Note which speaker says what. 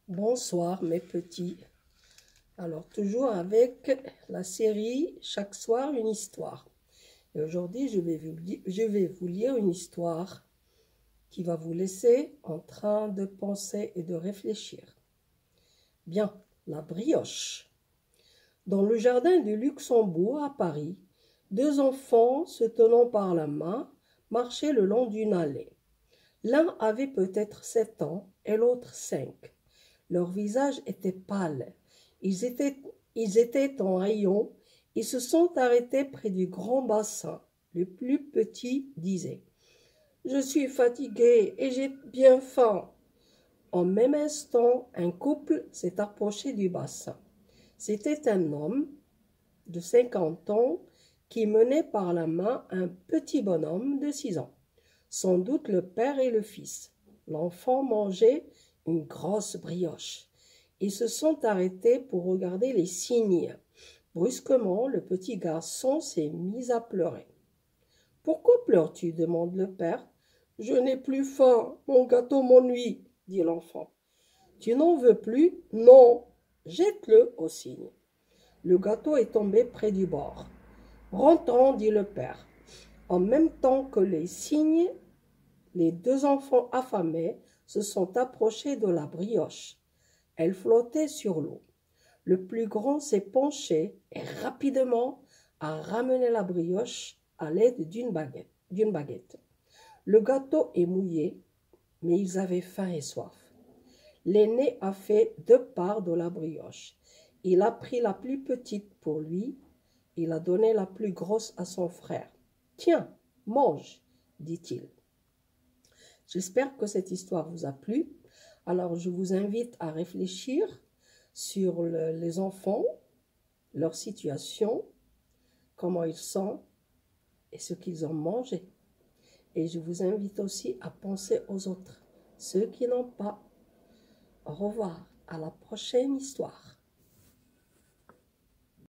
Speaker 1: Bonsoir mes petits. Alors toujours avec la série Chaque soir une histoire. Et aujourd'hui je vais vous lire une histoire qui va vous laisser en train de penser et de réfléchir. Bien, la brioche. Dans le jardin du Luxembourg à Paris, deux enfants se tenant par la main marchaient le long d'une allée. L'un avait peut-être 7 ans et l'autre 5. Leurs visages étaient pâles. Ils étaient en haillons. Ils se sont arrêtés près du grand bassin. Le plus petit disait « Je suis fatigué et j'ai bien faim ». En même instant, un couple s'est approché du bassin. C'était un homme de 50 ans qui menait par la main un petit bonhomme de 6 ans. Sans doute le père et le fils. L'enfant mangeait une grosse brioche. Ils se sont arrêtés pour regarder les cygnes. Brusquement, le petit garçon s'est mis à pleurer. « Pourquoi pleures-tu » demande le père. « Je n'ai plus faim, mon gâteau m'ennuie, » dit l'enfant. « Tu n'en veux plus ?»« Non. » « Jette-le au cygne. » Le gâteau est tombé près du bord. « Rentrons, dit le père. En même temps que les cygnes, les deux enfants affamés se sont approchés de la brioche. Elle flottait sur l'eau. Le plus grand s'est penché et rapidement a ramené la brioche à l'aide d'une baguette. Le gâteau est mouillé, mais ils avaient faim et soif. L'aîné a fait 2 parts de la brioche. Il a pris la plus petite pour lui. Il a donné la plus grosse à son frère. « Tiens, mange » dit-il. J'espère que cette histoire vous a plu. Alors, je vous invite à réfléchir sur les enfants, leur situation, comment ils sont et ce qu'ils ont mangé. Et je vous invite aussi à penser aux autres, ceux qui n'ont pas. Au revoir, à la prochaine histoire.